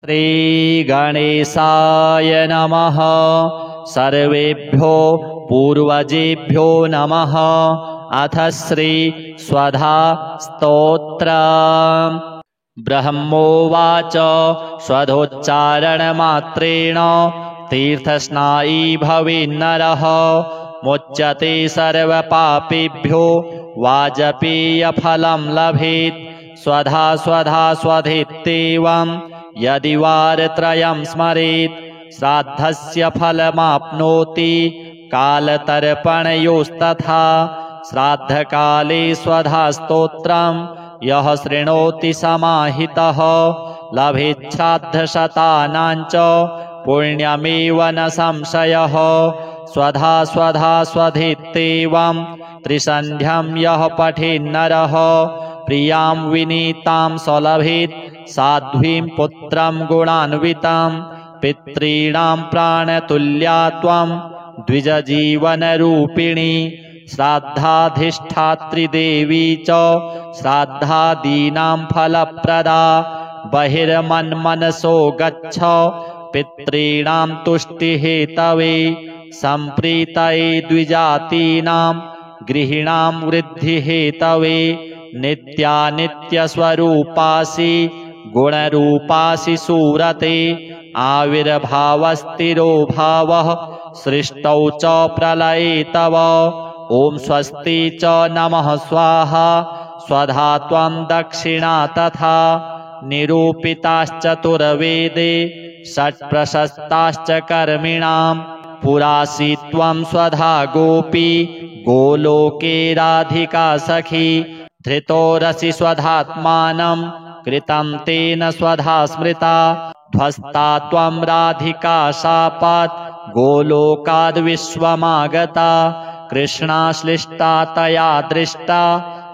श्रीगणेशाय नमः। सर्वेभ्यो पूर्वजेभ्यो नमः। अथ श्री स्वधा स्तोत्रम्। ब्रह्मोवाच स्वधोच्चारणमात्रेण तीर्थस्नायी भवेन्नरः मुच्यते सर्वपापेभ्यो वाजपेयफलं लभेत्। स्वधा स्वधा स्वधेत्येवं यदि वारत्रयं स्मरेत् श्राद्धस्य फलमाप्नोति कालतर्पणयोस्तथा। श्राद्धकाले स्वधा स्तोत्रं यः शृणोति समाहितः लभेच्छ्राद्धशतानां च पुण्यमेव न संशयः। स्वधा स्वधा स्वधेत्येवं त्रिसन्ध्यं यः पठेन्नरः प्रियां विनीतां सलभेत् साध्वीं पुत्रं गुणान्वितं। पितॄणां प्राणतुल्या त्वं द्विजजीवनरूपिणी श्राद्धाधिष्ठात्री देवी च श्राद्धादीनां फलप्रदा। बहिर्मन्मनसो गच्छ पितॄणां तुष्टिहेतवे सम्प्रीतये द्विजातीनां गृहीणां वृद्धिहेतवे। नित्यानित्यस्वरूपासि गुणरूपासि सूरते आविर्भावस्थिरो भावः सृष्टौ च प्रलये तव। ॐ स्वस्ति च नमः स्वाहा स्वधा त्वं दक्षिणा तथा। निरूपिताश्चतुर्वेदे षट्प्रशस्ताश्च कर्मिणां पुरासि त्वं स्वधा गोपी गोलोके राधिका सखी। धृतोरसि स्वधात्मानं कृतं तेन स्वधा स्मृता। ध्वस्ता त्वं राधिका शापात् गोलोकाद् विश्वमागता। कृष्णाश्लिष्टा तया दृष्टा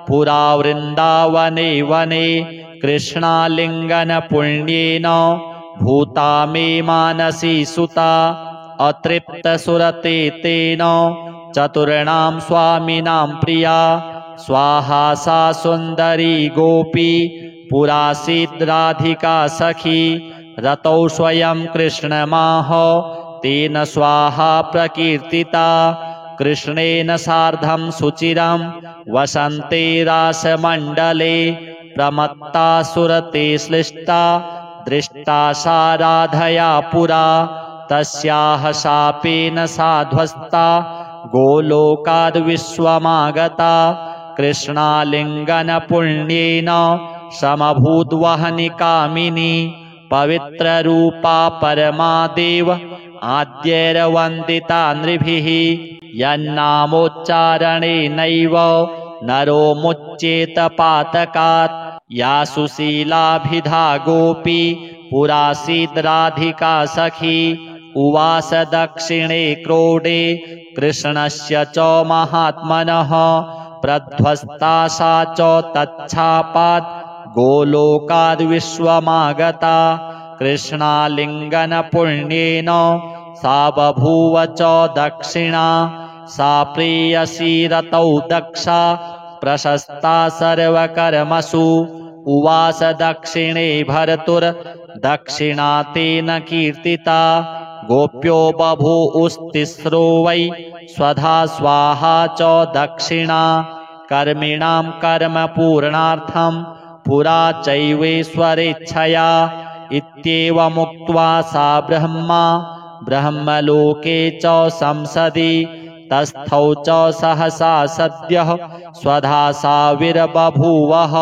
पुरा वृन्दावने वने। कृष्णालिङ्गनपुण्येन भूता मे मानसी सुता। अतृप्तसुरते तेन चतुर्णां स्वामिनां प्रिया। स्वाहा सा सुन्दरी गोपी पुरासीद् राधिका सखी। रतौ स्वयं कृष्णमाह तेन स्वाहा प्रकीर्तिता। कृष्णेन सार्धं सुचिरं वसन्ते रासमण्डले प्रमत्ता सुरते श्लिष्टा दृष्टा सा राधया पुरा। तस्याः शापेन सा ध्वस्ता गोलोकाद् विश्वमागता। कृष्णालिङ्गनपुण्येन समभूद्वहनि कामिनी। पवित्ररूपा परमा देव आद्यैर्वन्दिता नृभिः। यन्नामोच्चारणेनैव नरो मुच्येत पातकात्। या सुशीलाभिधा गोपी पुरासीद् राधिका सखी। उवास दक्षिणे क्रोडे कृष्णस्य च महात्मनः प्रध्वस्ता सा च तच्छापात् गोलोकाद् विश्वमागता। कृष्णालिङ्गनपुण्येन सा बभूव च दक्षिणा। सा प्रेयसी रतौ दक्षा प्रशस्ता सर्वकर्मसु। उवास दक्षिणे भर्तुर्दक्षिणा तेन कीर्तिता। गोप्यो बभूवुस्तिस्रो वै स्वधा स्वाहा च दक्षिणा। कर्मिणां कर्मपूर्णार्थं पुरा चैवेश्वरेच्छया। इत्येवमुक्त्वा सा ब्रह्मलोके च संसदि तस्थौ च सहसा सद्यः स्वधा साविर्बभूवः।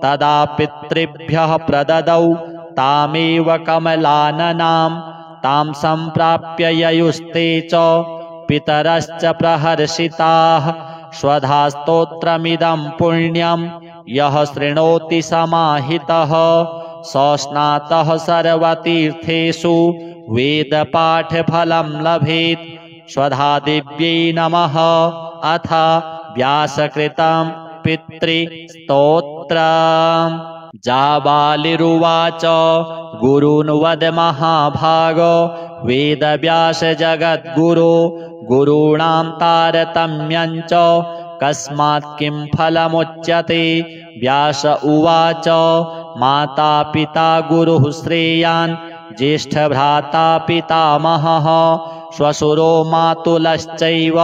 तदा पितृभ्यः प्रददौ तामेव कमलाननां। तां सम्प्राप्य ययुस्ते च पितरश्च प्रहर्षिताः। स्वधा स्तोत्रमिदं पुण्यं यः शृणोति समाहितः स स्नातः सर्वतीर्थेषु वेदपाठफलं लभेत्। स्वधा दिव्यै नमः। अथ व्यासकृतं पितृस्तोत्रम्। जाबालिरुवाच गुरून् वद महाभाग वेदव्यास जगद्गुरो। गुरूणां तारतम्यं च कस्मात् किं फलमुच्यते। व्यास उवाच माता पिता गुरुः श्रेयान् ज्येष्ठभ्राता पितामहः श्वशुरो मातुलश्चैव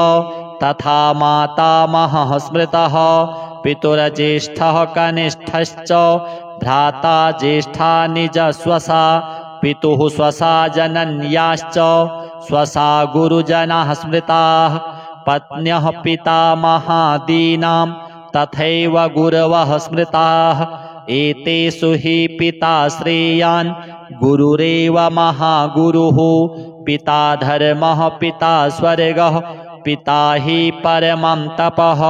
तथा मातामहः स्मृतः पितुर्ज्येष्ठः कनिष्ठश्च भ्राता ज्येष्ठा निजस्वसा पितुः स्वसा जनन्याश्च स्वसा गुरुजनाः स्मृताः पत्न्यः पितामहादीनां तथैव गुरवः स्मृताः एतेषु हि पिता श्रेयान् गुरुरेव महागुरुः पिता धर्मः पिता स्वर्गः पिता हि परमं तपः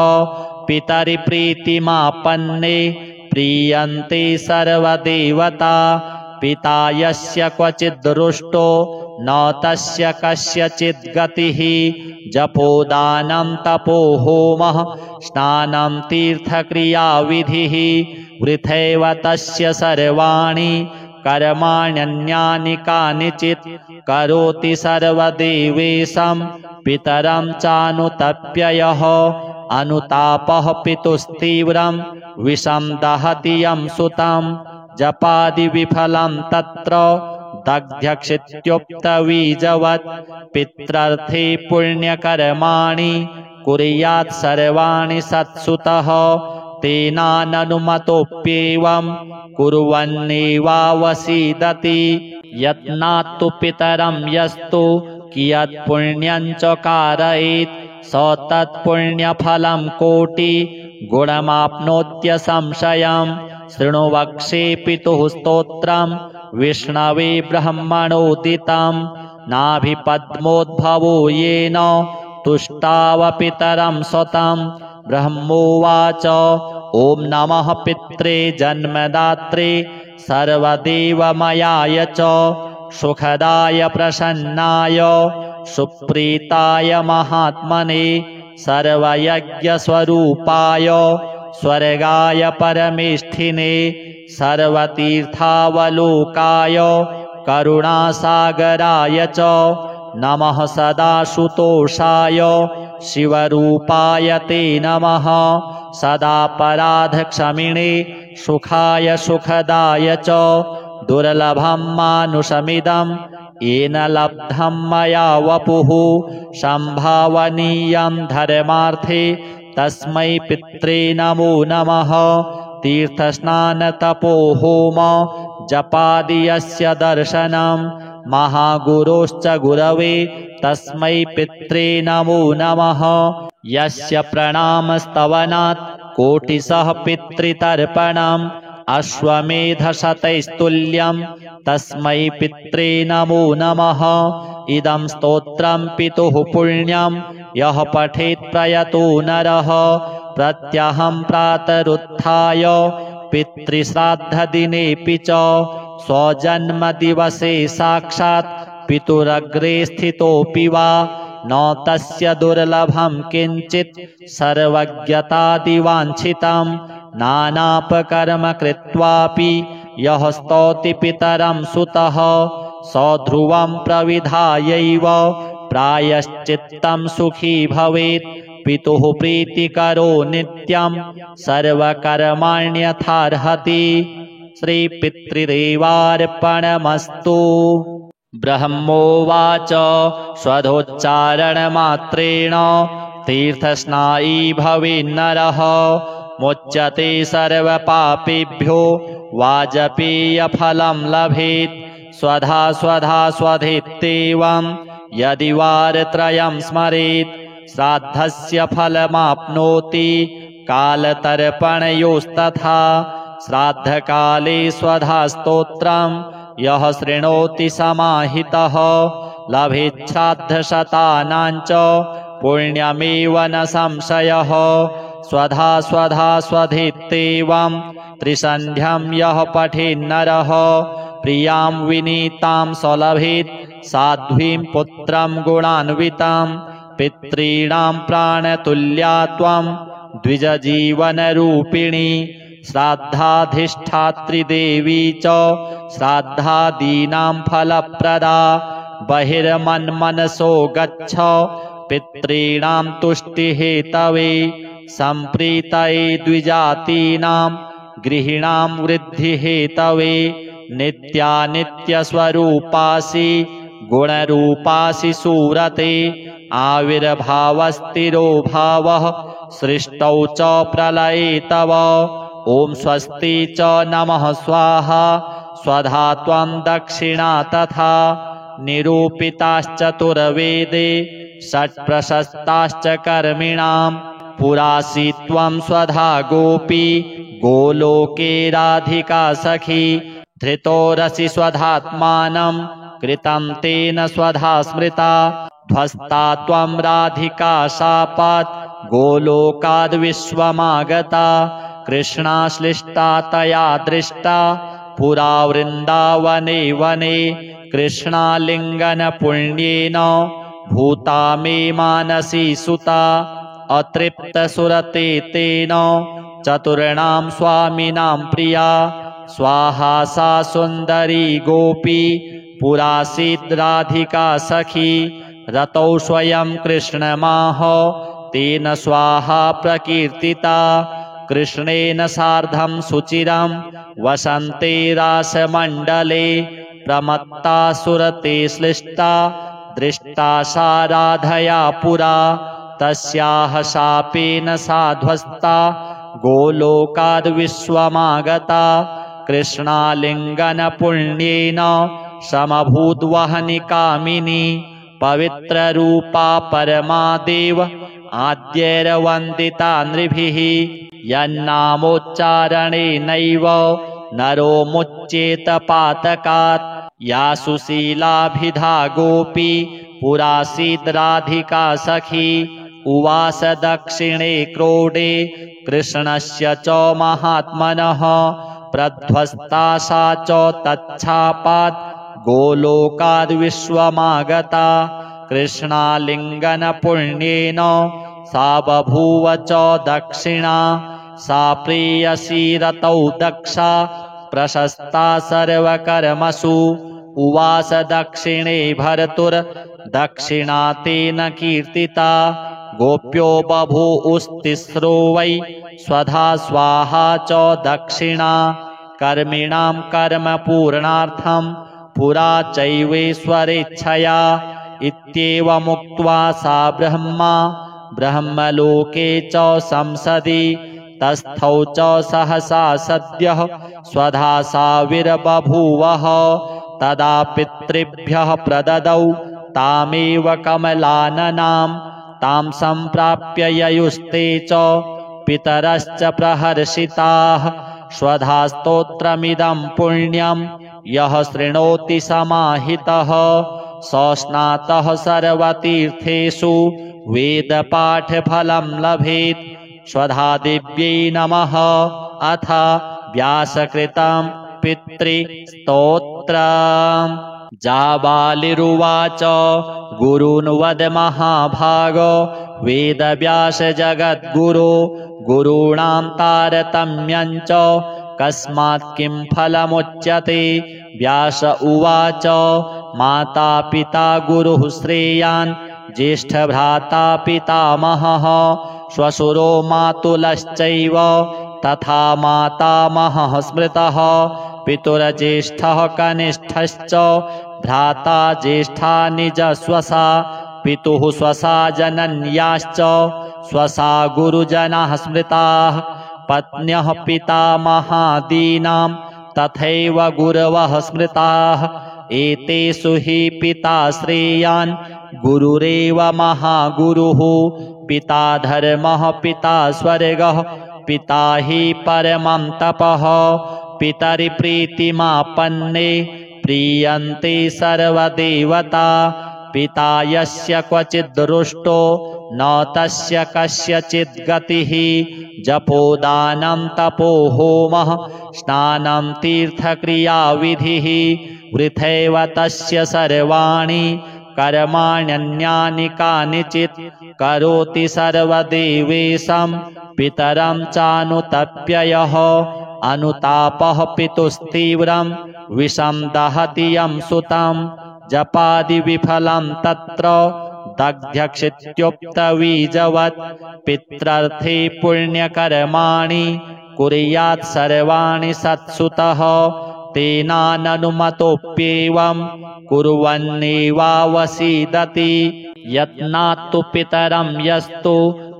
पितरिप्रीतिमापन्ने प्रीयन्ते सर्वदेवता पिता यस्य क्वचिद्दृष्टो न तस्य कस्यचित् गतिः जपोदानं तपो होमः स्नानं तीर्थक्रियाविधिः वृथैव तस्य सर्वाणि कर्माण्यन्यानि कानिचित् करोति सर्वदेवेशं पितरं चानुतप्ययः अनुतापः पितुस्तीव्रं विषं दहति यं सुतं जपादिविफलं तत्र दग्ध्यक्षित्युक्तबीजवत् पित्रर्थे पुण्यकर्माणि कुर्यात् सर्वाणि सत्सुतः तेनाननुमतोऽप्येवं कुर्वन्नेवावसीदति यत्नात्तु पितरं यस्तु कियत् पुण्यं च कारयेत् स तत्पुण्यफलं कोटि गुणमाप्नोत्यसंशयम् शृणु वक्षे पितुः स्तोत्रं विष्णवे ब्रह्मणोदितं नाभिपद्मोद्भवो येन तुष्टावपितरं स्वतं ब्रह्मोवाच ॐ नमः पित्रे जन्मदात्रे सर्वदेवमयाय च सुखदाय प्रसन्नाय सुप्रीताय महात्मने सर्वयज्ञस्वरूपाय स्वर्गाय परमेष्ठिने सर्वतीर्थावलोकाय करुणासागराय च नमः सदाशुतोषाय शिवरूपाय ते नमः सदापराधक्षमिणे सुखाय सुखदाय च दुर्लभं मानुषमिदं येन लब्धं मया वपुः संभावनीयं धर्मार्थे तस्मै पित्रे नमो नमः तीर्थस्नानतपो होम जपादि यस्य दर्शनं महागुरोश्च गुरवे तस्मै पित्रे नमो नमः यस्य प्रणामस्तवनात् कोटिशः पितृतर्पणम् अश्वमेधशतैस्तुल्यं तस्मै पित्रे नमो नमः इदं स्तोत्रं पितुः पुण्यं यः पठेत् प्रयतो नरः प्रत्यहं प्रातरुत्थाय पितृश्राद्धदिनेऽपि च स्वजन्मदिवसे साक्षात् पितुरग्रे स्थितोऽपि वा न तस्य दुर्लभं किञ्चित् सर्वज्ञतादिवाञ्छितं नानापकर्म कृत्वापि यः स्तौति पितरं सुतः स ध्रुवं प्रविधायैव प्रायश्चित्तं सुखी भवेत् पितुः प्रीतिकरो नित्यं सर्वकर्माण्यथार्हति श्रीपितृदेवार्पणमस्तु ब्रह्मोवाच स्वधोच्चारणमात्रेण तीर्थस्नायी भवेन्नरः मुच्यते सर्वपापेभ्यो वाजपेयफलं लभेत् स्वधा स्वधा स्वधेत्येवं यदि वारत्रयं स्मरेत् श्राद्धस्य फलमाप्नोति कालतर्पणयोस्तथा श्राद्धकाले स्वधा स्तोत्रं यः शृणोति समाहितः लभेत् श्राद्धशतानां च पुण्यमेव न संशयः स्वधा स्वधा स्वधेत्येवं त्रिसन्ध्यं यः पठेन्नरः प्रियां विनीतां सलभेत् साध्वीं पुत्रं गुणान्वितं पितॄणां प्राणतुल्या त्वं द्विजजीवनरूपिणी श्राद्धाधिष्ठात्री देवी च श्राद्धादीनां फलप्रदा बहिर्मन्मनसो गच्छ पितॄणां तुष्टिहेतवे सम्प्रीतये द्विजातीनां गृहिणां वृद्धिहेतवे नित्यानित्यस्वरूपासि गुणरूपासि सुरते आविर्भावस्थिरो भावः सृष्टौ च प्रलये तव ॐ स्वस्ति च नमः स्वाहा स्वधा त्वं दक्षिणा तथा निरूपिताश्चतुर्वेदे षट्प्रशस्ताश्च कर्मिणां पुरासि त्वं स्वधा गोपी गोलोके राधिका सखी धृतोरसि स्वधात्मानं कृतं तेन स्वधा स्मृता ध्वस्ता त्वं राधिका शापात् गोलोकाद्विश्वमागता कृष्णाश्लिष्टा तया दृष्टा पुरा वृन्दावने वने कृष्णालिङ्गनपुण्येन भूता मे मानसी सुता अतृप्तसुरते तेन चतुर्णां स्वामिनां प्रिया स्वाहा सा सुन्दरी गोपी पुरासीद् राधिका सखी रतौ स्वयं कृष्णमाह तेन स्वाहा प्रकीर्तिता कृष्णेन सार्धं सुचिरं वसन्ते रासमण्डले प्रमत्ता सुरते श्लिष्टा दृष्टा सा राधया पुरा तस्याः शापेन सा ध्वस्ता गोलोकाद्विश्वमागता कृष्णालिङ्गनपुण्येन समभूद्वहनि कामिनी पवित्ररूपा परमा देव आद्यैर्वन्दिता नृभिः यन्नामोच्चारणेनैव नरो मुच्येत पातकात् या सुशीलाभिधा गोपी पुरासीद् राधिका सखी उवास दक्षिणे क्रोडे कृष्णस्य च महात्मनः प्रध्वस्ता सा च तच्छापात् गोलोकाद्विश्वमागता कृष्णालिङ्गनपुण्येन सा बभूव च दक्षिणा सा प्रेयसी रतौ दक्षा प्रशस्ता सर्वकर्मसु उवास दक्षिणे भर्तुर्दक्षिणा तेन कीर्तिता गोप्यो बभूवुस्तिस्रो वै स्वधा स्वाहा च दक्षिणा कर्मिणां कर्मपूर्णार्थं पुरा चैवेश्वरेच्छया इत्येवमुक्त्वा सा ब्रह्मलोके च संसदि तस्थौ च सहसा सद्यः स्वधा साविर्बभूवः तदा पितृभ्यः प्रददौ तामेव कमलाननां तां सम्प्राप्य ययुस्ते च पितरश्च प्रहर्षिताः स्वधा स्तोत्रमिदं पुण्यं यः शृणोति समाहितः स स्नातः सर्वतीर्थेषु वेदपाठफलं लभेत् स्वधा दिव्यै नमः अथ व्यासकृतं पितृस्तोत्रम् जाबालिरुवाच गुरून् वद महाभाग वेदव्यास जगद्गुरो गुरूणां तारतम्यं च कस्मात् किं फलमुच्यते व्यास उवाच माता पिता गुरुः श्रेयान् ज्येष्ठभ्राता पितामहः श्वशुरो मातुलश्चैव तथा मातामहः स्मृतः पितुर्ज्येष्ठः कनिष्ठश्च भ्राता ज्येष्ठा निजस्वसा पितुः स्वसा जनन्याश्च स्वसा गुरुजनाः स्मृताः पत्न्यः पितामहादीनां तथैव गुरवः स्मृताः एतेषु हि पिता श्रेयान् गुरुरेव महागुरुः पिता धर्मः पिता स्वर्गः पिता हि परमं तपः पितरिप्रीतिमापन्ने प्रीयन्ते सर्वदेवता पिता यस्य क्वचिद्दृष्टो न तस्य कस्यचित् गतिः जपोदानं तपो होमः स्नानं तीर्थक्रियाविधिः वृथैव तस्य सर्वाणि कर्माण्यन्यानि कानिचित् करोति सर्वदेवेशं पितरं चानुतप्ययः अनुतापः पितुस्तीव्रं विषं दहति यं सुतं जपादिविफलं तत्र दग्ध्यक्षित्युक्तबीजवत् पित्रर्थे पुण्यकर्माणि कुर्यात् सर्वाणि सत्सुतः तेनाननुमतोऽप्येवं कुर्वन्नेवावसीदति यत्नात्तु पितरं यस्तु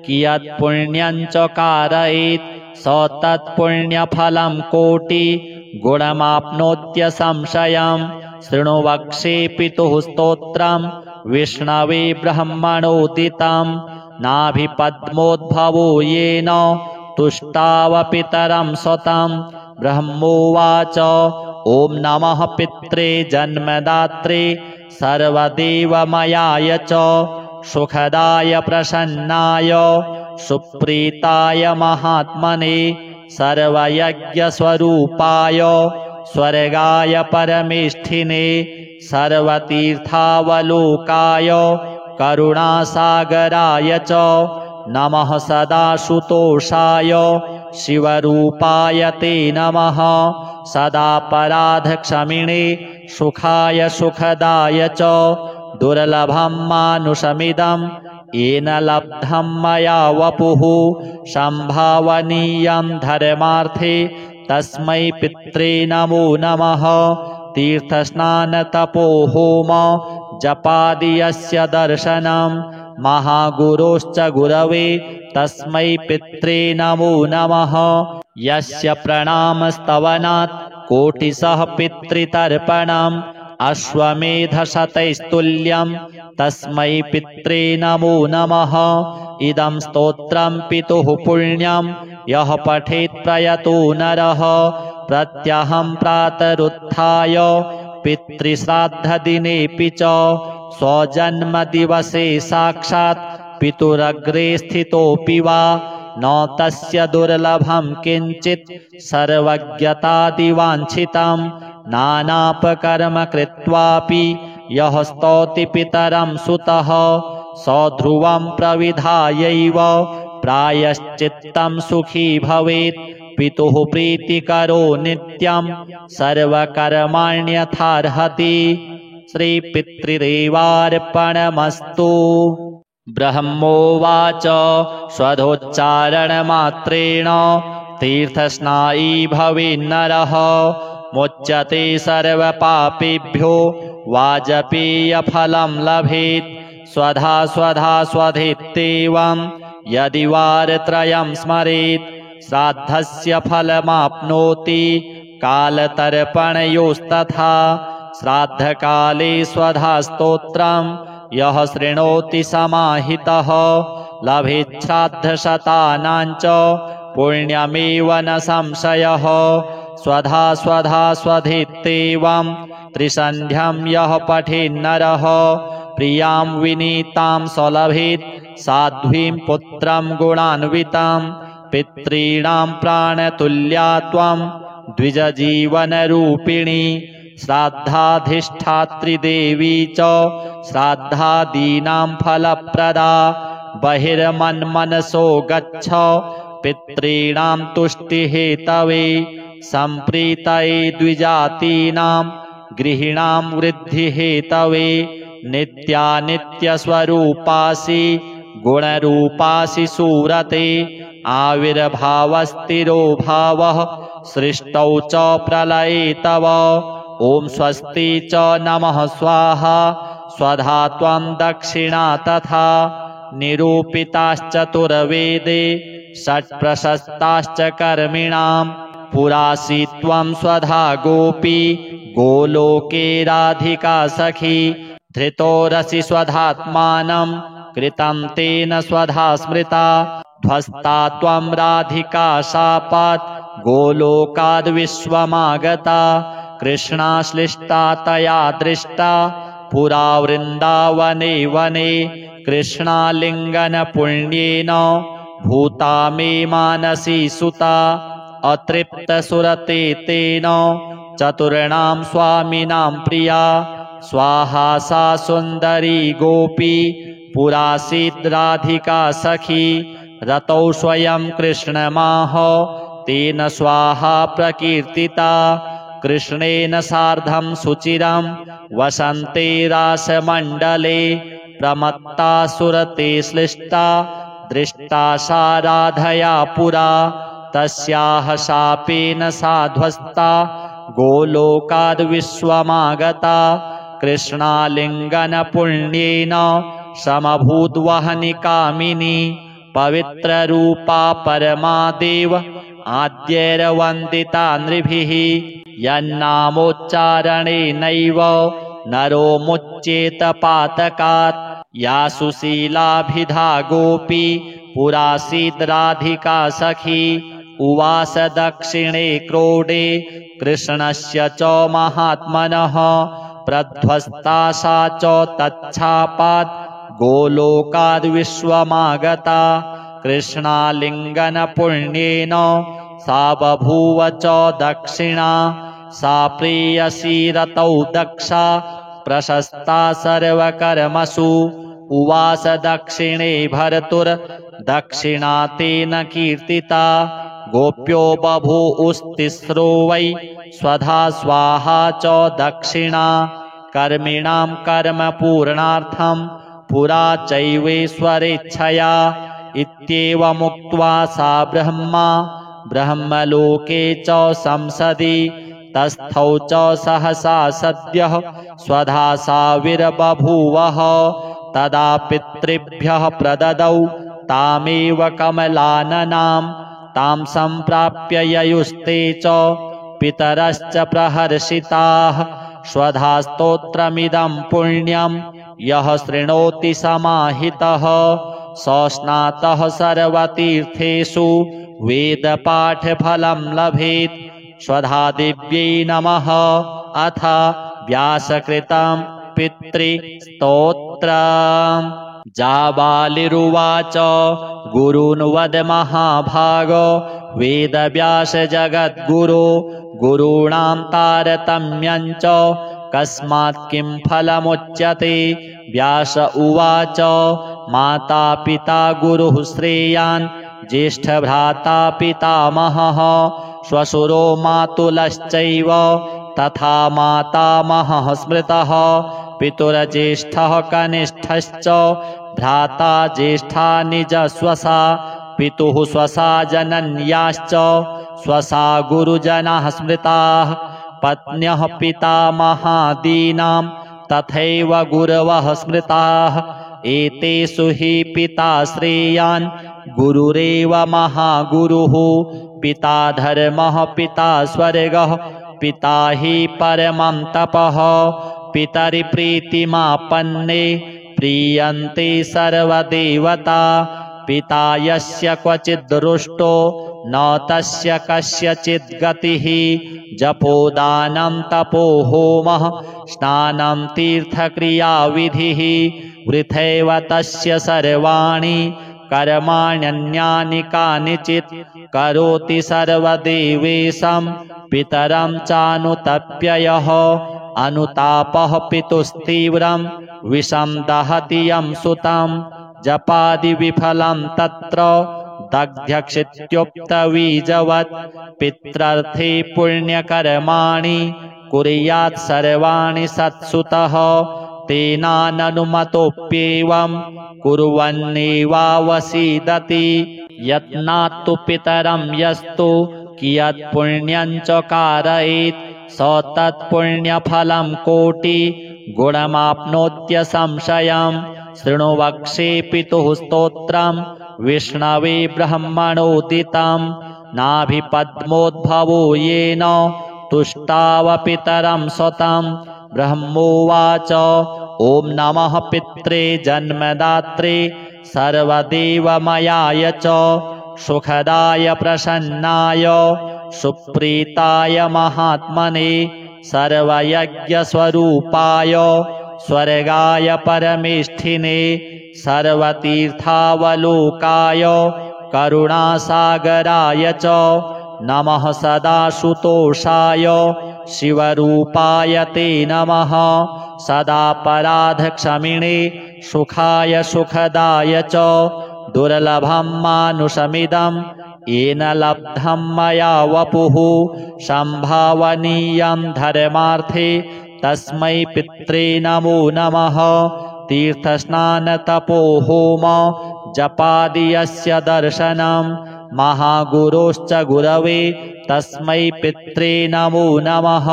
कियत् पुण्यं च कारयेत् स तत्पुण्यफलं कोटि गुणमाप्नोत्यसंशयम् शृणु वक्षे पितुः स्तोत्रम् विष्णवे ब्रह्मणोदितं नाभिपद्मोद्भवो येन तुष्टावपितरं स्वतं ब्रह्मोवाच ॐ नमः पित्रे जन्मदात्रे सर्वदेवमयाय च सुखदाय प्रसन्नाय सुप्रीताय महात्मने सर्वयज्ञस्वरूपाय स्वर्गाय परमेष्ठिने सर्वतीर्थावलोकाय करुणासागराय च नमः सदाशुतोषाय शिवरूपाय ते नमः सदापराधक्षमिणे सुखाय सुखदाय च दुर्लभं मानुषमिदं येन लब्धं मया वपुः संभावनीयं धर्मार्थे तस्मै पित्रे नमो नमः तीर्थस्नानतपो होम जपादि यस्य दर्शनं महागुरोश्च गुरवे तस्मै पित्रे नमो नमः यस्य प्रणामस्तवनात् कोटिशः पितृतर्पणम् अश्वमेधशतैस्तुल्यं तस्मै पित्रे नमो नमः इदं स्तोत्रं पितुः पुण्यं यः पठेत् प्रयतो नरः प्रत्यहं प्रातरुत्थाय पितृश्राद्धदिनेऽपि च स्वजन्मदिवसे साक्षात् पितुरग्रे स्थितोऽपि वा न तस्य दुर्लभं किञ्चित् सर्वज्ञतादिवाञ्छितं नानापकर्म कृत्वापि यः स्तौति पितरं सुतः स ध्रुवं प्रविधायैव प्रायश्चित्तं सुखी भवेत् पितुः प्रीतिकरो नित्यं सर्वकर्माण्यथार्हति श्रीपितृदेवार्पणमस्तु। ब्रह्मोवाच स्वधोच्चारणमात्रेण तीर्थस्नायी भवेन्नरः मुच्यते सर्वपापेभ्यो वाजपेयफलं लभेत् स्वधा स्वधा स्वधेत्येवं यदि वारत्रयं स्मरेत् श्राद्धस्य फलमाप्नोति कालतर्पणयोस्तथा श्राद्धकाले स्वधा स्तोत्रं यः शृणोति समाहितः लभेत् श्राद्धशतानां च पुण्यमेव न संशयः स्वधा स्वधा स्वधेत्येवं त्रिसन्ध्यं यः पठेन्नरः प्रियां विनीतां सलभेत् साध्वीं पुत्रं गुणान्वितं पितॄणां प्राणतुल्या त्वं द्विजजीवनरूपिणी श्राद्धाधिष्ठात्री देवी च श्राद्धादीनां फलप्रदा बहिर्मन्मनसो गच्छ पितॄणां तुष्टिहेतवे सम्प्रीतये द्विजातीनां गृहिणां वृद्धिहेतवे नित्यानित्यस्वरूपासि गुणरूपासि सूरते आविर्भावस्थिरो भावः सृष्टौ च प्रलये तव ॐ स्वस्ति च नमः स्वाहा स्वधा त्वं दक्षिणा तथा निरूपिताश्चतुर्वेदे षट्प्रशस्ताश्च कर्मिणां पुरासि त्वं स्वधा गोपी गोलोके राधिका सखी धृतोरसि स्वधात्मानं कृतं तेन स्वधा स्मृता ध्वस्ता त्वं राधिका शापात् गोलोकाद्विश्वमागता कृष्णाश्लिष्टा तया दृष्टा पुरा वृन्दावने वने कृष्णालिङ्गनपुण्येन भूता मे मानसी सुता अतृप्तसुरते तेन चतुर्णां स्वामिनां प्रिया स्वाहा सा सुन्दरी गोपी पुरासीत् राधिका सखी रतौ स्वयं कृष्णमाह तेन स्वाहा प्रकीर्तिता कृष्णेन सार्धं सुचिरं वसन्ते रासमण्डले प्रमत्ता सुरते श्लिष्टा दृष्टा सा राधया पुरा तस्याः शापेन साध्वस्ता गोलोकाद्विश्वमागता कृष्णालिङ्गनपुण्येन समभूद्वहनि कामिनी पवित्ररूपा परमादेव आद्यैर्वन्दिता नृभिः यन्नामोच्चारणेनैव नरो मुच्येत पातकात् या सुशीलाभिधा गोपी पुरासीद्राधिका सखी उवास दक्षिणे क्रोडे कृष्णस्य च महात्मनः प्रध्वस्ता सा च तच्छापात् गोलोकाद्विश्वमागता कृष्णालिङ्गनपुण्येन सा बभूव च दक्षिणा सा प्रेयसी रतौ दक्षा प्रशस्ता सर्वकर्मसु उवास दक्षिणे भर्तुर्दक्षिणा तेन कीर्तिता गोप्यो बभूवुस्तिस्रो वै स्वधा स्वाहा च दक्षिणा कर्मिणां कर्मपूर्णार्थं पुरा चैवेश्वरेच्छया इत्येवमुक्त्वा सा ब्रह्मलोके च संसदि तस्थौ च सहसा सद्यः स्वधा साविर्बभूवः तदा पितृभ्यः प्रददौ तामेव कमलाननां तां सम्प्राप्य ययुस्ते च पितरश्च प्रहर्षिताः स्वधा स्तोत्रमिदं पुण्यं यः शृणोति समाहितः स स्नातः सर्वतीर्थेषु वेदपाठफलं लभेत् स्वधा दिव्यै नमः। अथ व्यासकृतं पितृस्तोत्रम्। जाबालिरुवाच गुरून् वद महाभाग वेदव्यास जगद्गुरो गुरूणां तारतम्यं च कस्मात् किं फलमुच्यते। व्यास उवाच माता पिता गुरुः श्रेयान् ज्येष्ठभ्राता पितामहः श्वशुरो मातुलश्चैव तथा मातामहः स्मृतः पितुर्ज्येष्ठः कनिष्ठश्च भ्राता ज्येष्ठा निजस्वसा पितुः स्वसा जनन्याश्च स्वसा गुरुजनाः स्मृताः पत्न्यः पितामहादीनां तथैव गुरवः स्मृताः एतेषु हि पिता श्रेयान् गुरुरेव महागुरुः पिता धर्मः पिता स्वर्गः पिता हि परमं तपः पितरिप्रीतिमापन्ने प्रीयन्ते सर्वदेवता पिता यस्य क्वचिद्दृष्टो न तस्य कस्यचित् गतिः जपोदानं तपो होमः स्नानं तीर्थक्रियाविधिः वृथैव तस्य सर्वाणि कर्माण्यन्यानि कानिचित् करोति सर्वदेवेशं पितरं चानुतप्ययः अनुतापः पितुस्तीव्रं विषं दहति यं सुतं जपादिविफलं तत्र दग्ध्यक्षित्युक्तबीजवत् पित्रार्थे पुण्यकर्माणि कुर्यात् सर्वाणि सत्सुतः तेनाननुमतोऽप्येवं कुर्वन्नेवावसीदति यत्नात्तु पितरं यस्तु कियत् पुण्यं च कारयेत् स तत्पुण्यफलं कोटि गुणमाप्नोत्यसंशयम् शृणु वक्षे पितुः स्तोत्रं विष्णवे ब्रह्मणोदितं नाभिपद्मोद्भवो येन तुष्टावपितरं स्वतं ब्रह्मोवाच ॐ नमः पित्रे जन्मदात्रे सर्वदेवमयाय च सुखदाय प्रसन्नाय सुप्रीताय महात्मने सर्वयज्ञस्वरूपाय स्वर्गाय परमेष्ठिने सर्वतीर्थावलोकाय करुणासागराय च नमः सदाशुतोषाय शिवरूपाय ते नमः सदापराधक्षमिणे सुखाय सुखदाय च दुर्लभं मानुषमिदं येन लब्धं मया वपुः सम्भावनीयं धर्मार्थे तस्मै पित्रे नमो नमः तीर्थस्नानतपो होम जपादि यस्य दर्शनं महागुरोश्च गुरवे तस्मै पित्रे नमो नमः।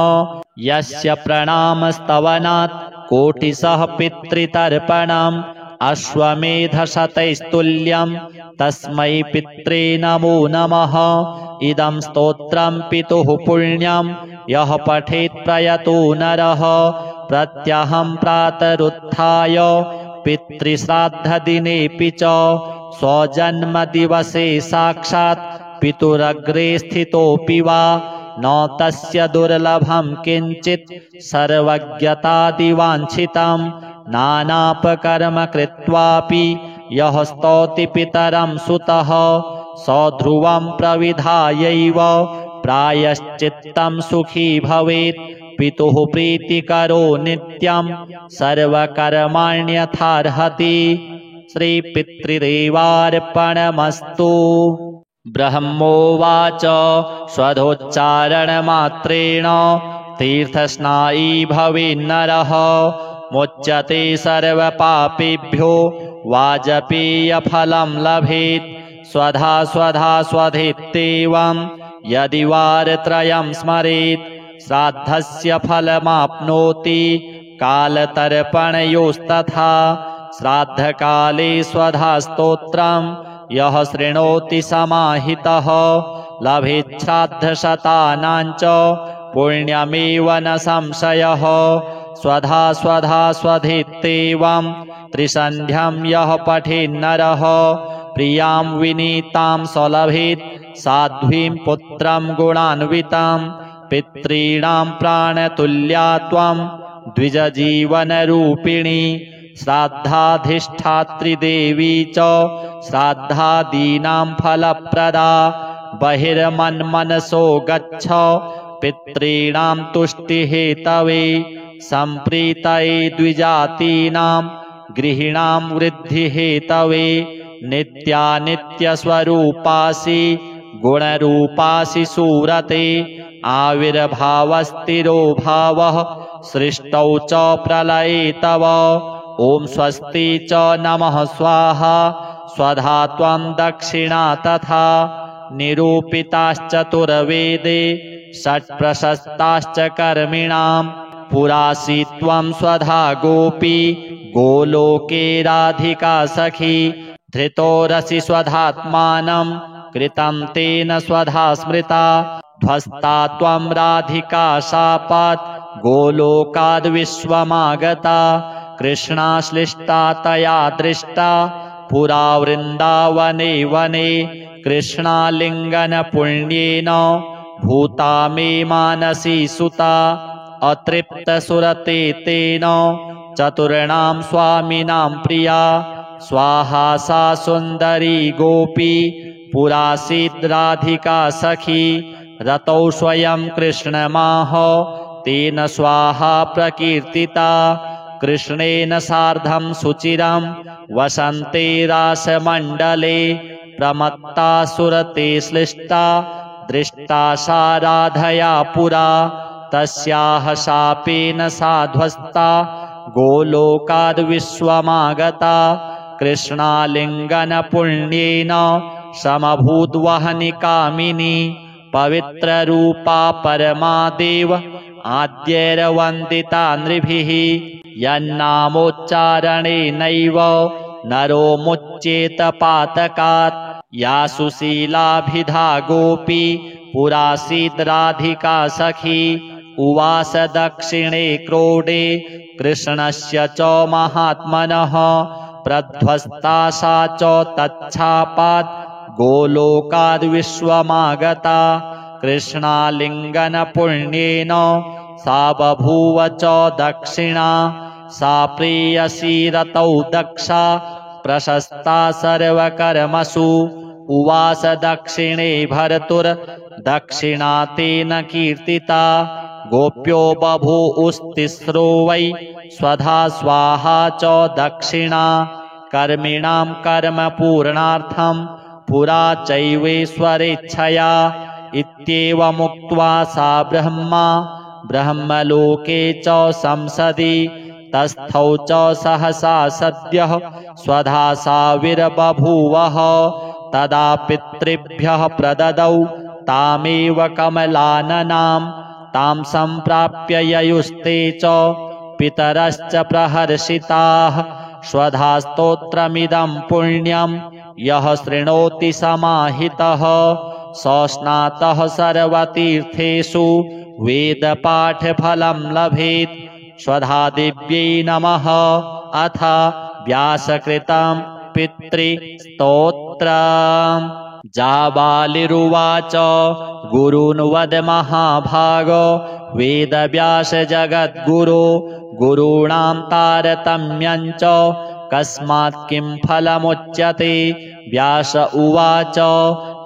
यस्य प्रणामस्तवनात् कोटिशः पितृतर्पणम् अश्वमेधशतैस्तुल्यं तस्मै पित्रे नमो नमः। इदं स्तोत्रं पितुः पुण्यं यः पठेत् प्रयतो नरः। प्रत्यहं प्रातरुत्थाय पितृश्राद्धदिनेऽपि च स्वजन्मदिवसे साक्षात् पितुरग्रे स्थितोऽपि वा न तस्य दुर्लभं किञ्चित् सर्वज्ञतादिवाञ्छितं। नानापकर्म कृत्वापि यः स्तौति पितरं सुतः स ध्रुवं प्रविधायैव प्रायश्चित्तं सुखी भवेत्। पितुः प्रीतिकरो नित्यं सर्वकर्माण्यथार्हति। श्रीपितृदेवार्पणमस्तु। ब्रह्मोवाच स्वधोच्चारणमात्रेण तीर्थस्नायी भवेन्नरः मुच्यते सर्वपापेभ्यो वाजपेयफलं लभेत्। स्वधा स्वधा स्वधेत्येवं यदि वारत्रयं स्मरेत् श्राद्धस्य फलमाप्नोति कालतर्पणयोस्तथा। श्राद्धकाले स्वधा स्तोत्रं यः शृणोति समाहितः लभेत् श्राद्धशतानां च पुण्यमेव न संशयः। स्वधा स्वधा स्वधेत्येवं त्रिसन्ध्यं यः पठेन्नरः प्रियां विनीतां स लभेत् साध्वीं पुत्रं गुणान्वितं। पितॄणां प्राणतुल्या त्वं द्विजजीवनरूपिणी श्राद्धाधिष्ठात्री देवी च श्राद्धादीनां फलप्रदा। बहिर्मन्मनसो गच्छ पितॄणां तुष्टिहेतवे सम्प्रीतये द्विजातीनां गृहीणां वृद्धिहेतवे। नित्यानित्यस्वरूपासि गुणरूपासि सुरते आविर्भावस्थिरो भावः सृष्टौ च प्रलये तव। ॐ स्वस्ति च नमः स्वाहा स्वधा त्वं दक्षिणा तथा। निरूपिताश्चतुर्वेदे षट्प्रशस्ताश्च कर्मिणां पुरासि त्वं स्वधा गोपी गोलोके राधिका सखी। धृतोरसि स्वधात्मानं कृतं तेन स्वधा स्मृता। ध्वस्ता त्वं राधिका शापात् गोलोकाद्विश्वमागता। कृष्णाश्लिष्टा तया दृष्टा पुरा वृन्दावने वने। कृष्णालिङ्गनपुण्येन भूता मे मानसी सुता। अतृप्तसुरते तेन चतुर्णां स्वामिनां प्रिया। स्वाहा सा सुन्दरी गोपी पुरासीत् राधिका सखी। रतौ स्वयं कृष्णमाह तेन स्वाहा प्रकीर्तिता। कृष्णेन सार्धं सुचिरं वसन्ते रासमण्डले। प्रमत्ता सुरते श्लिष्टा दृष्टा सा राधया पुरा। तस्याः शापेन सा ध्वस्ता गोलोकाद्विश्वमागता। कृष्णालिङ्गनपुण्येन समभूद्वहनि कामिनी। पवित्ररूपा परमा देव आद्यैर्वन्दिता नृभिः। यन्नामोच्चारणेनैव नरो मुच्येत पातकात्। या सुशीलाभिधा गोपी पुरासीत् राधिका सखी। उवास दक्षिणे क्रोडे कृष्णस्य च महात्मनः। प्रध्वस्ता सा च तच्छापात् गोलोकाद्विश्वमागता। कृष्णालिङ्गनपुण्येन सा बभूव च दक्षिणा। सा प्रेयसी रतौ दक्षा प्रशस्ता सर्वकर्मसु। उवास दक्षिणे भर्तुर्दक्षिणा तेन कीर्तिता। गोप्यो बभूवुस्तिस्रो वै स्वधा स्वाहा च दक्षिणा। कर्मिणां कर्मपूर्णार्थं पुरा चैवेश्वरेच्छया। इत्येवमुक्त्वा सा ब्रह्मलोके च संसदि। तस्थौ च सहसा सद्यः स्वधा साविर्बभूवः। तदा पितृभ्यः प्रददौ तामेव कमलाननां तां सम्प्राप्य ययुस्ते च पितरश्च प्रहर्षिताः। स्वधा स्तोत्रमिदं पुण्यं यः शृणोति समाहितः स स्नातः सर्वतीर्थेषु वेदपाठफलं लभेत्। स्वधा दिव्यै नमः। अथ व्यासकृतं पितृस्तोत्रम्। जाबालिरुवाच गुरून् वद महाभाग वेदव्यास जगद्गुरो गुरूणां तारतम्यं च कस्मात् किं फलमुच्यते। व्यास उवाच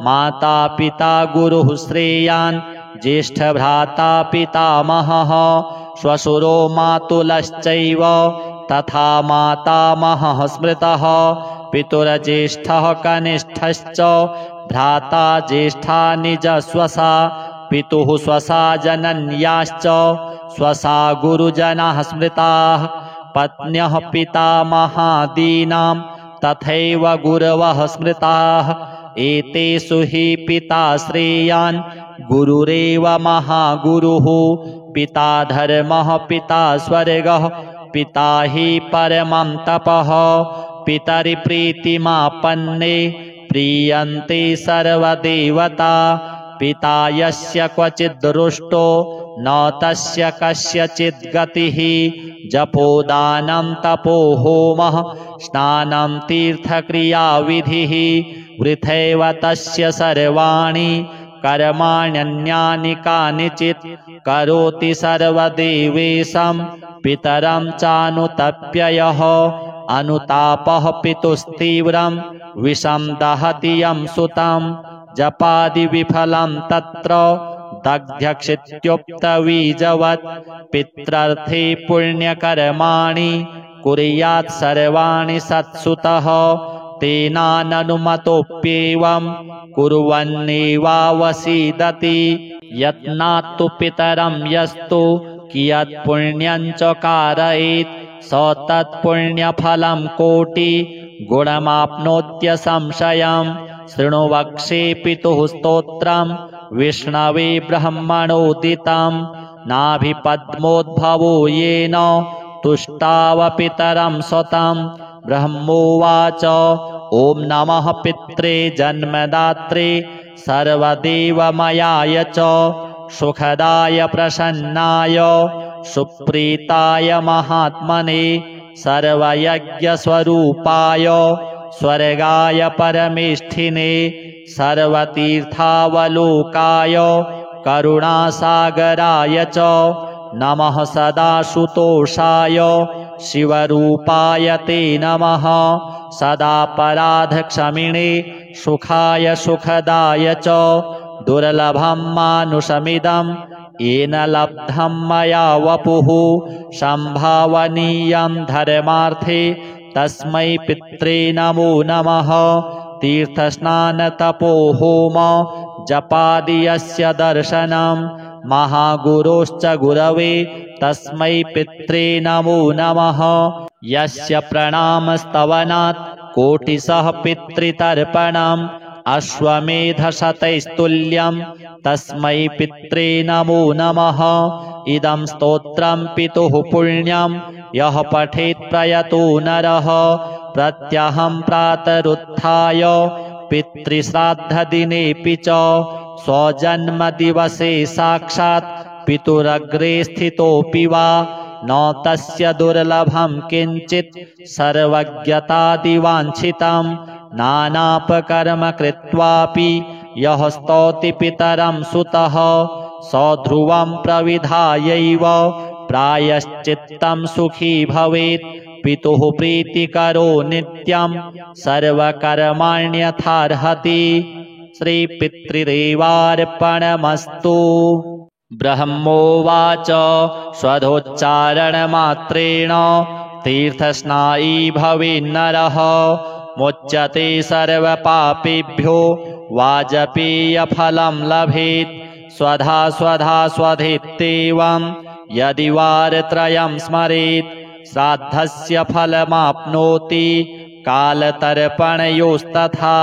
माता पिता गुरुः श्रेयान् ज्येष्ठभ्राता पितामहः श्वशुरो मातुलश्चैव तथा मातामहः स्मृतः। पितुर्ज्येष्ठः कनिष्ठश्च भ्राता ज्येष्ठा निजस्वसा पितुः स्वसा जनन्याश्च स्वसा गुरुजनाः स्मृताः। पत्न्यः पितामहादीनां तथैव गुरवः स्मृताः। एतेषु हि पिता श्रेयान् गुरुरेव महागुरुः। पिता धर्मः पिता स्वर्गः पिता हि परमं तपः। पितरिप्रीतिमापन्ने प्रीयन्ते सर्वदेवता। पिता यस्य क्वचिद्दृष्टो न तस्य कस्यचित् गतिः। जपोदानं तपो होमः स्नानं तीर्थक्रियाविधिः वृथैव तस्य सर्वाणि कर्माण्यन्यानि कानिचित्। करोति सर्वदेवेशं पितरं चानुतप्ययः। अनुतापः पितुस्तीव्रं विषं दहति यं सुतं। जपादिविफलं तत्र दग्ध्यक्षित्युक्तबीजवत्। पित्रार्थे पुण्यकर्माणि कुर्यात् सर्वाणि सत्सुतः। तेनाननुमतोऽप्येवं कुर्वन्नेवावसीदति। यत्नात्तु पितरं यस्तु कियत् पुण्यं च कारयेत् स तत्पुण्यफलं कोटि गुणमाप्नोत्यसंशयम्। शृणु वक्ष्ये पितुः स्तोत्रं विष्णवे ब्रह्मणोदितं। नाभिपद्मोद्भवो येन तुष्टावपितरं स्वतं। ब्रह्मोवाच ॐ नमः पित्रे जन्मदात्रे सर्वदेवमयाय च सुखदाय प्रसन्नाय सुप्रीताय महात्मने सर्वयज्ञस्वरूपाय स्वर्गाय परमेष्ठिने सर्वतीर्थावलोकाय करुणासागराय च नमः सदाशुतोषाय शिवरूपाय ते नमः। सदापराधक्षमिणे सुखाय सुखदाय च दुर्लभं मानुषमिदं येन लब्धं मया वपुः। संभावनीयं धर्मार्थे तस्मै पित्रे नमो नमः। तीर्थस्नानतपो होम जपादि यस्य दर्शनं महागुरोश्च गुरवे तस्मै पित्रे नमो नमः। यस्य प्रणामस्तवनात् कोटिशः पितृतर्पणम् अश्वमेधशतैस्तुल्यं तस्मै पित्रे नमो नमः। इदं स्तोत्रं पितुः पुण्यं यः पठेत् प्रयतो नरः। प्रत्यहं प्रातरुत्थाय पितृश्राद्धदिनेऽपि च स्वजन्मदिवसे साक्षात् पितुरग्रे स्थितोऽपि वा न तस्य दुर्लभं किञ्चित् सर्वज्ञतादिवाञ्छितं। नानापकर्म कृत्वापि यः स्तौति पितरं सुतः स ध्रुवं प्रविधायैव प्रायश्चित्तं सुखी भवेत्। पितुः प्रीतिकरो नित्यं सर्वकर्माण्यथार्हति। श्रीपितृदेवार्पणमस्तु। ब्रह्मोवाच स्वधोच्चारणमात्रेण तीर्थस्नायी भवेन्नरः मुच्यते सर्वपापेभ्यो वाजपेयफलं लभेत्। स्वधा स्वधा स्वधेत्येवं यदि वारत्रयं स्मरेत् श्राद्धस्य फलमाप्नोति कालतर्पणयोस्तथा।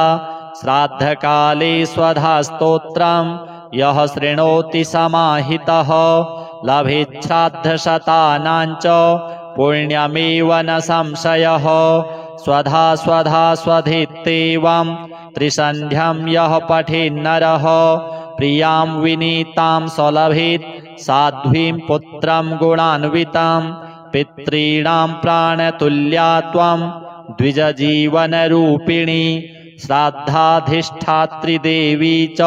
श्राद्धकाले स्वधास्तोत्रं यः शृणोति समाहितः लभेत् श्राद्धशतानां च पुण्यमेव न संशयः। स्वधा स्वधा स्वधेत्येवं त्रिसन्ध्यं यः पठेन्नरः प्रियां विनीतां स लभेत् साध्वीं पुत्रं गुणान्वितं। पितॄणां प्राणतुल्या त्वं द्विजजीवनरूपिणी श्राद्धाधिष्ठात्री देवी च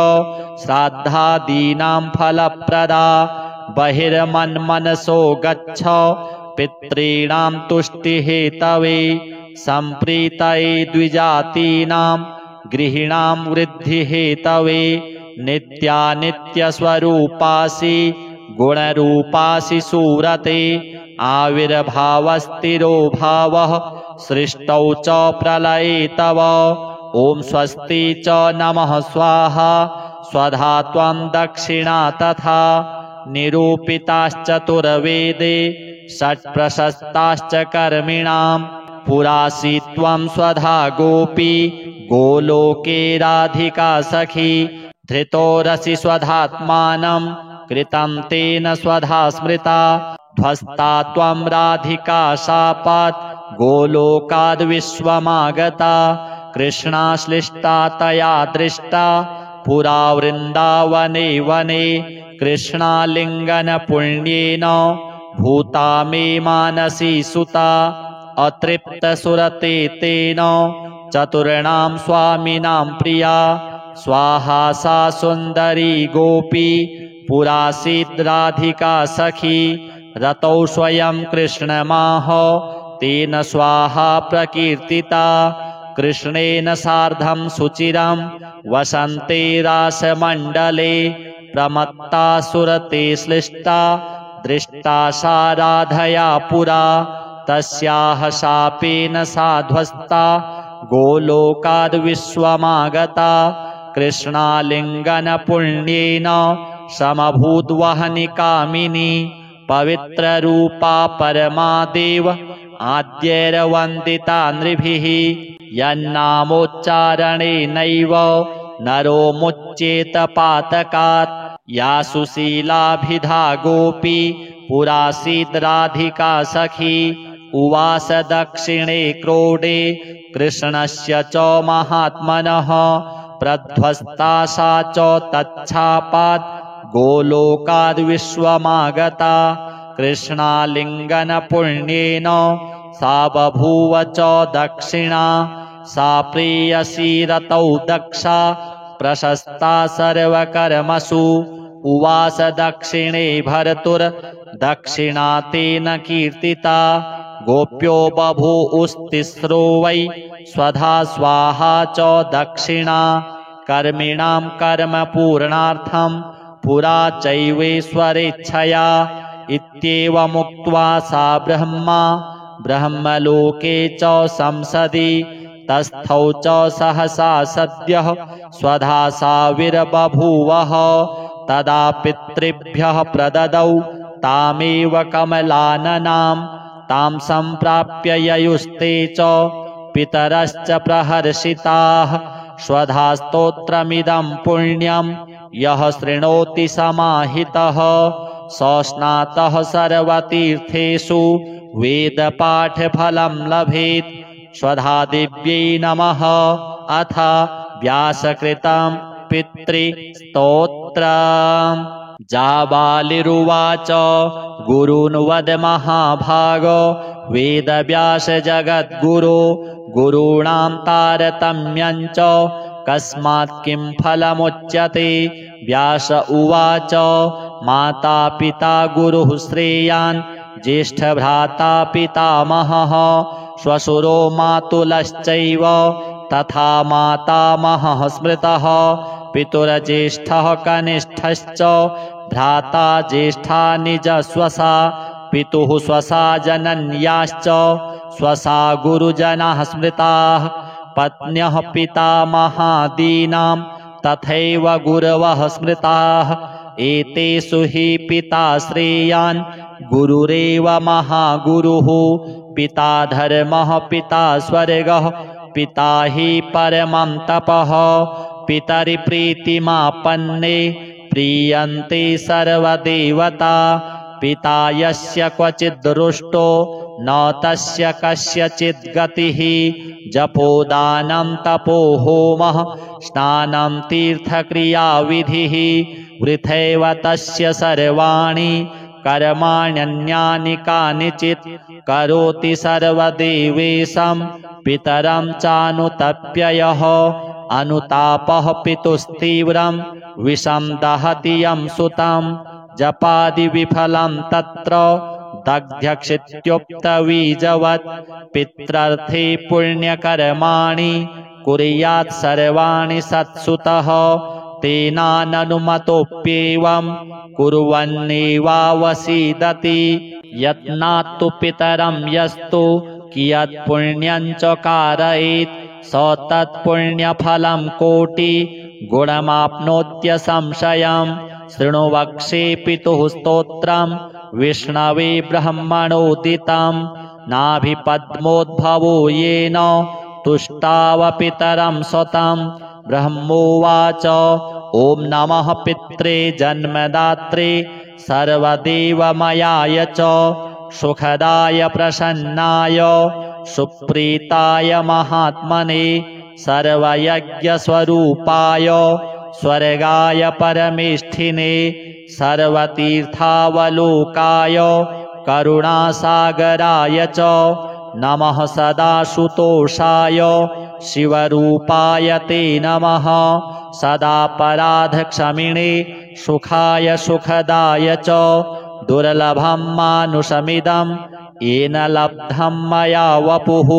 श्राद्धादीनां फलप्रदा। बहिर्मन्मनसो गच्छ पितॄणां तुष्टिहेतवे सम्प्रीतये द्विजातीनां गृहीणां वृद्धिहेतवे। नित्यानित्यस्वरूपासि गुणरूपासि सूरते आविर्भावस्थिरो भावः सृष्टौ च प्रलये तव। ॐ स्वस्ति च नमः स्वाहा स्वधा त्वं दक्षिणा तथा। निरूपिताश्चतुर्वेदे षट्प्रशस्ताश्च कर्मिणां पुरासि त्वं स्वधा गोपी गोलोके राधिका सखी। धृतोरसि स्वधात्मानं कृतं तेन स्वधा स्मृता। ध्वस्ता त्वं राधिका शापात् गोलोकाद् विश्वमागता। कृष्णाश्लिष्टा तया दृष्टा पुरा वृन्दावने वने। कृष्णालिङ्गनपुण्येन भूता मे मानसी सुता। अतृप्तसुरते तेन चतुर्णां स्वामिनां प्रिया। स्वाहा सा सुन्दरी गोपी पुरासीत् राधिका सखी। रतौ स्वयं कृष्णमाह तेन स्वाहा प्रकीर्तिता। कृष्णेन सार्धं सुचिरं वसन्ते रासमण्डले। प्रमत्ता सुरते श्लिष्टा दृष्टा सा राधया पुरा। तस्याः शापेन सा ध्वस्ता गोलोकाद् विश्वमागता। कृष्णालिङ्गनपुण्येन समभूद्वहनि कामिनी। पवित्ररूपा परमादेव आद्यैर्वन्दिता नृभिः। यन्नामोच्चारणेनैव नरो मुच्येत पातकात्। या सुशीलाभिधा गोपी पुरासीत् राधिका सखी। उवास दक्षिणे क्रोडे कृष्णस्य च महात्मनः। प्रध्वस्ता सा च तच्छापात् गोलोकाद् विश्वमागता। कृष्णालिङ्गनपुण्येन सा बभूव च दक्षिणा। सा प्रेयसी रतौ दक्षा प्रशस्ता सर्वकर्मसु। उवास दक्षिणे भर्तुर्दक्षिणा तेन कीर्तिता। गोप्यो बभूवुस्तिस्रो वै स्वधा स्वाहा च दक्षिणा। कर्मिणां कर्मपूर्णार्थं पुरा चैवेश्वरेच्छया। इत्येवमुक्त्वा सा ब्रह्मलोके च संसदि। तस्थौ च सहसा सद्यः स्वधा साविर्बभूवः। तदा पितृभ्यः प्रददौ तामेव कमलाननां। तां सम्प्राप्य ययुस्ते च पितरश्च प्रहर्षिताः। स्वधा स्तोत्रमिदं पुण्यं यः शृणोति समाहितः। स स्नातः सर्वतीर्थेषु वेदपाठफलं लभेत्। स्वधा दिव्यै नमः। अथ व्यासकृतं पितृस्तोत्रम्। जाबालिरुवाच गुरून् वद महाभाग। वेदव्यास जगद्गुरो गुरूणां तारतम्यं च कस्मात् किं फलमुच्यते। व्यास उवाच माता पिता गुरुः श्रेयान् ज्येष्ठभ्राता पितामहः। श्वशुरो मातुलश्चैव तथा मातामहः स्मृतः। पितुर्ज्येष्ठः कनिष्ठश्च भ्राता ज्येष्ठा निजस्वसा। पितुः स्वसा जनन्याश्च स्वसा गुरुजनाः स्मृताः। पत्न्यः पितामहादीनां तथैव गुरवः स्मृताः। एतेषु हि पिता श्रेयान् गुरुरेव महागुरुः। पिता धर्मः पिता स्वर्गः पिता हि परमं तपः पितरि प्रीतिमापन्ने प्रीयन्ते सर्वदेवता पिता यस्य क्वचिद्दृष्टो न तस्य कस्यचित् गतिः जपोदानं तपो होमः स्नानं तीर्थक्रियाविधिः वृथैव तस्य सर्वाणि कर्माण्यन्यानि कानिचित् करोति सर्वदेवेशं पितरं चानुतप्ययः अनुतापः पितुस्तीव्रं विषं दहति यं सुतं जपादिविफलं तत्र दग्ध्यक्षित्युक्तबीजवत् पित्रर्थे पुण्यकर्माणि कुर्यात् सर्वाणि सत्सुतः तेनाननुमतोऽप्येवं कुर्वन्नेवावसीदति यत्नात्तु पितरं यस्तु कियत् पुण्यं च कारयेत् स तत्पुण्यफलं कोटि गुणमाप्नोत्यसंशयम् शृणु वक्ष्ये पितुः स्तोत्रं विष्णवे ब्रह्मणोदितं नाभिपद्मोद्भवो येन तुष्टावपितरं स्वतं ब्रह्मोवाच ॐ नमः पित्रे जन्मदात्रे सर्वदेवमयाय च सुखदाय प्रसन्नाय सुप्रीताय महात्मने सर्वयज्ञस्वरूपाय स्वर्गाय परमेष्ठिने सर्वतीर्थावलोकाय करुणासागराय च नमः सदाशुतोषाय शिवरूपाय ते नमः सदापराधक्षमिणे सुखाय सुखदाय च दुर्लभं मानुषमिदं येन लब्धं मया वपुः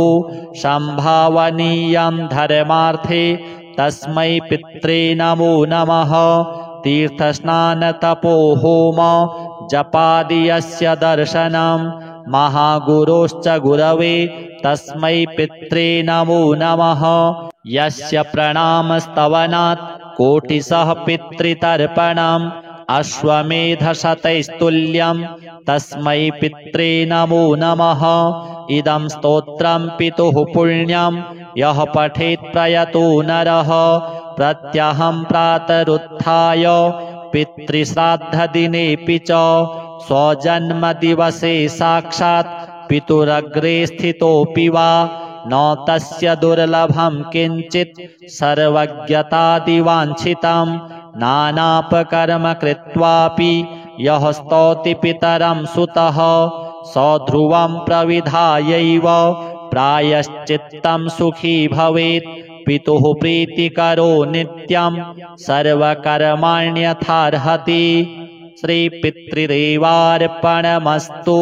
सम्भावनीयं धर्मार्थे तस्मै पित्रे नमो नमः तीर्थस्नानतपो होम जपादि यस्य दर्शनं महागुरोश्च गुरवे तस्मै पित्रे नमो नमः यस्य प्रणामस्तवनात् कोटिशः पितृतर्पणम् अश्वमेधशतैस्तुल्यं तस्मै पित्रे नमो नमः इदं स्तोत्रं पितुः पुण्यं यः पठेत् प्रयतो नरः प्रत्यहं प्रातरुत्थाय पितृश्राद्धदिनेऽपि च स्वजन्मदिवसे साक्षात् पितुरग्रे स्थितोऽपि वा न तस्य दुर्लभं किञ्चित् सर्वज्ञतादिवाञ्छितं नानापकर्म कृत्वापि यः स्तौति पितरं सुतः स ध्रुवं प्रविधायैव प्रायश्चित्तं सुखी भवेत् पितुः प्रीतिकरो नित्यं सर्वकर्माण्यथार्हति श्रीपितृदेवार्पणमस्तु।